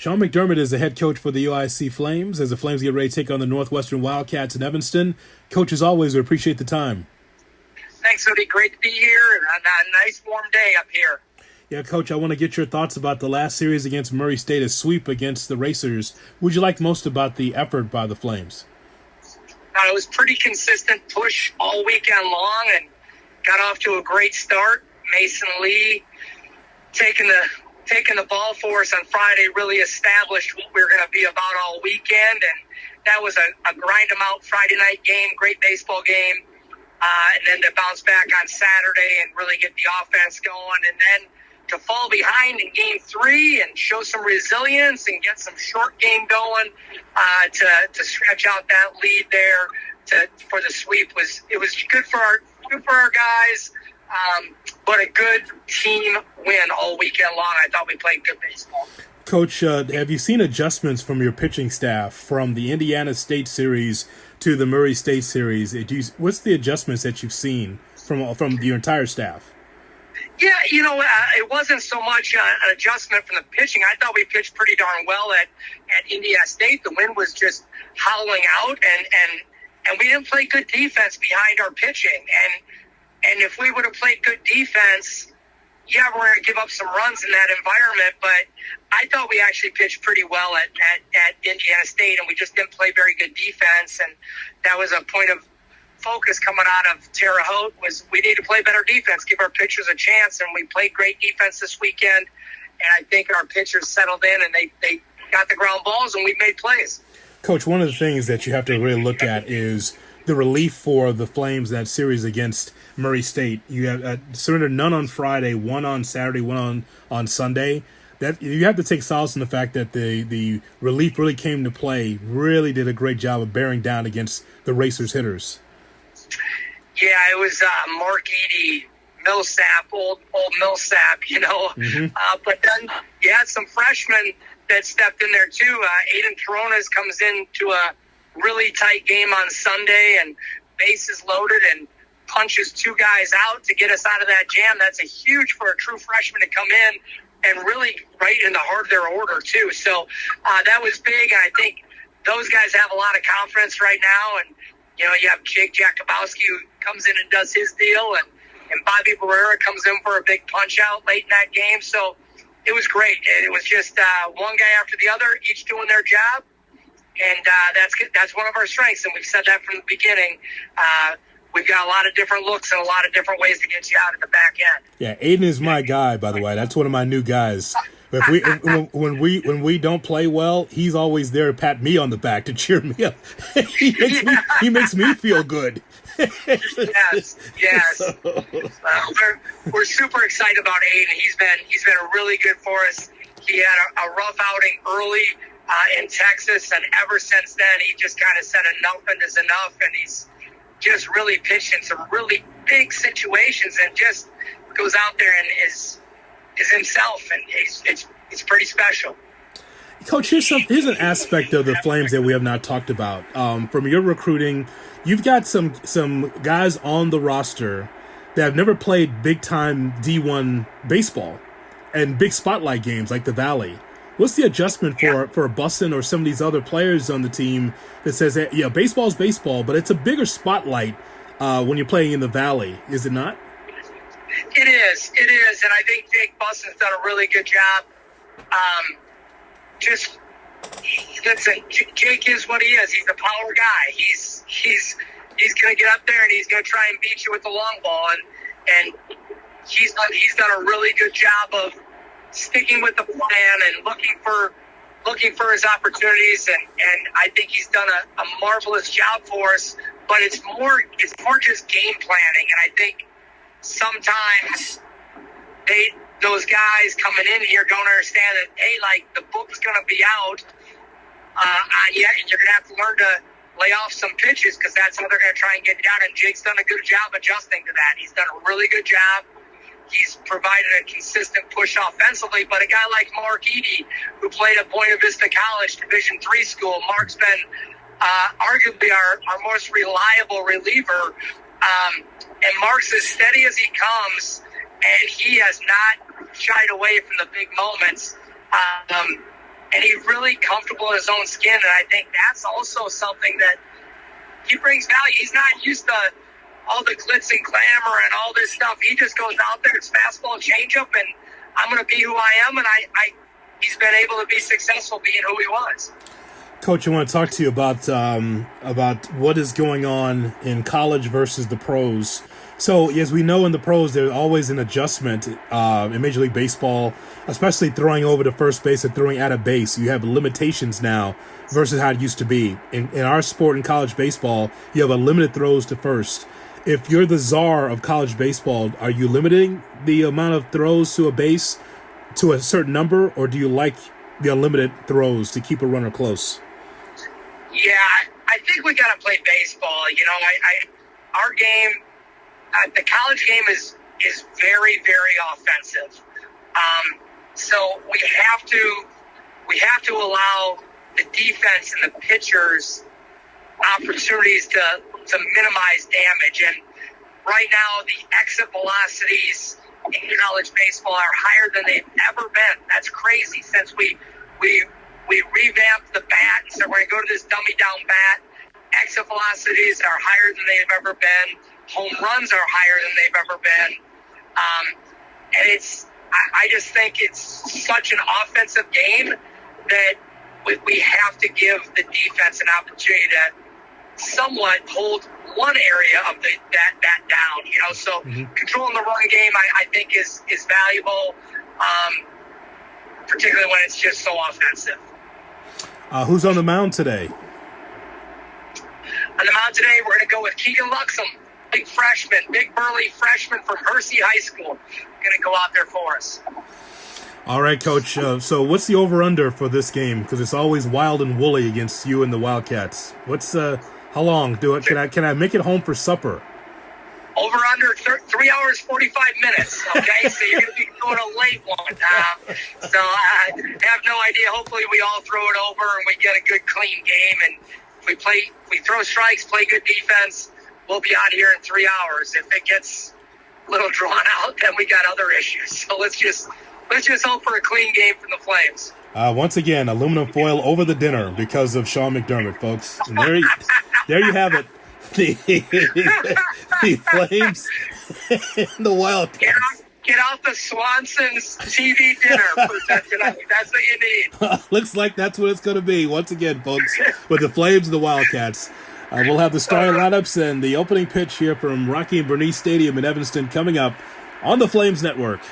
Sean McDermott is the head coach for the UIC Flames as the Flames get ready to take on the Northwestern Wildcats in Evanston. Coach, as always, we appreciate the time. Thanks, Odie. Great to be here. A nice warm day up here. Yeah, Coach, I want to get your thoughts about the last series against Murray State, a sweep against the Racers. What would you like most about the effort by the Flames? It was pretty consistent push all weekend long and got off to a great start. Mason Lee taking the ball for us on Friday really established what we were going to be about all weekend, and that was a grind-em-out Friday night game, great baseball game, and then to bounce back on Saturday and really get the offense going, and then to fall behind in Game 3 and show some resilience and get some short game going to stretch out that lead there for the sweep was good for our guys. But a good team win all weekend long. I thought we played good baseball. Coach, have you seen adjustments from your pitching staff from the Indiana State series to the Murray State series? What's the adjustments that you've seen from your entire staff? Yeah, it wasn't so much an adjustment from the pitching. I thought we pitched pretty darn well at Indiana State. The wind was just howling out, and we didn't play good defense behind our pitching. And if we would have played good defense, yeah, we're going to give up some runs in that environment. But I thought we actually pitched pretty well at Indiana State, and we just didn't play very good defense. And that was a point of focus coming out of Terre Haute was we need to play better defense, give our pitchers a chance. And we played great defense this weekend. And I think our pitchers settled in, and they got the ground balls, and we made plays. Coach, one of the things that you have to really look at is the relief for the Flames in that series against Murray State. You have surrendered none on Friday, one on Saturday, one on Sunday. That you have to take solace in the fact that the relief really came to play, really did a great job of bearing down against the Racers hitters. Yeah, it was Mark Eady, Millsap, old Millsap, Mm-hmm. But then you had some freshmen that stepped in there too. Aiden Coronas comes into a really tight game on Sunday and bases loaded and punches two guys out to get us out of that jam. That's a huge for a true freshman to come in and really right in the heart of their order too. So that was big, and I think those guys have a lot of confidence right now. And you have Jake Jakubowski who comes in and does his deal, and Bobby Barrera comes in for a big punch out late in that game. So it was great. It was just one guy after the other, each doing their job. And that's one of our strengths, and we've said that from the beginning. We've got a lot of different looks and a lot of different ways to get you out at the back end. Yeah, Aiden is my guy, by the way. That's one of my new guys. When we don't play well, he's always there to pat me on the back to cheer me up. He makes me feel good. Yes. We're super excited about Aiden. He's been really good for us. He had a rough outing early in Texas, and ever since then, he just kind of said enough is enough, and he's just really pitched in some really big situations and just goes out there and is himself, and it's pretty special. Coach, here's an aspect of the Flames that we have not talked about. From your recruiting, you've got some guys on the roster that have never played big-time D1 baseball and big spotlight games like the Valley. What's the adjustment for Bussin or some of these other players on the team that says, yeah, baseball's baseball, but it's a bigger spotlight when you're playing in the Valley, is it not? It is, and I think Jake Bussin's done a really good job. Listen, Jake is what he is. He's a power guy. He's going to get up there and he's going to try and beat you with the long ball, and he's done a really good job of sticking with the plan and looking for his opportunities, and I think he's done a marvelous job for us. But it's more just game planning, and I think sometimes those guys coming in here don't understand that, hey, like, the book's going to be out, and you're going to have to learn to lay off some pitches because that's how they're going to try and get down. And Jake's done a good job adjusting to that. He's done a really good job. He's provided a consistent push offensively, but a guy like Mark Eady, who played at Buena Vista College, Division III school, Mark's been arguably our most reliable reliever. And Mark's as steady as he comes, and he has not shied away from the big moments. and he's really comfortable in his own skin. And I think that's also something that he brings value. He's not used to all the glitz and glamour and all this stuff. He just goes out there, it's fastball, changeup, and I'm going to be who I am. And he's been able to be successful being who he was. Coach, I want to talk to you about what is going on in college versus the pros. So, as we know in the pros, there's always an adjustment in Major League Baseball, especially throwing over to first base and throwing at a base. You have limitations now versus how it used to be. In our sport in college baseball, you have unlimited throws to first. If you're the czar of college baseball, are you limiting the amount of throws to a base to a certain number, or do you like the unlimited throws to keep a runner close? Yeah, I think we got to play baseball. You know, our game, the college game is very, very offensive. So we have to allow the defense and the pitchers opportunities to minimize damage. And right now, the exit velocities in college baseball are higher than they've ever been. That's crazy. Since we revamped the bat and said we're going to go to this dummy down bat, exit velocities are higher than they've ever been. Home runs are higher than they've ever been. And I just think it's such an offensive game that we have to give the defense an opportunity to somewhat hold one area of that down, you know. So controlling the run game, I think is valuable, particularly when it's just so offensive. Who's on the mound today? On the mound today, we're going to go with Keegan Luxem, big freshman, big burly freshman from Hersey High School. Going to go out there for us. All right, Coach. So what's the over-under for this game? Because it's always wild and woolly against you and the Wildcats. How long do it? Can I make it home for supper? Over under 3 hours 45 minutes. Okay, so you're going to be doing a late one. So I have no idea. Hopefully, we all throw it over and we get a good, clean game. And if we throw strikes, play good defense, we'll be out here in 3 hours. If it gets a little drawn out, then we got other issues. So let's just hope for a clean game from the Flames. Once again, aluminum foil over the dinner because of Sean McDermott, folks. And there you have it. The Flames and the Wildcats. Get off the Swanson's TV dinner for tonight. That's what you need. Looks like that's what it's going to be once again, folks, with the Flames and the Wildcats. We'll have the starting lineups and the opening pitch here from Rocky and Bernice Stadium in Evanston coming up on the Flames Network.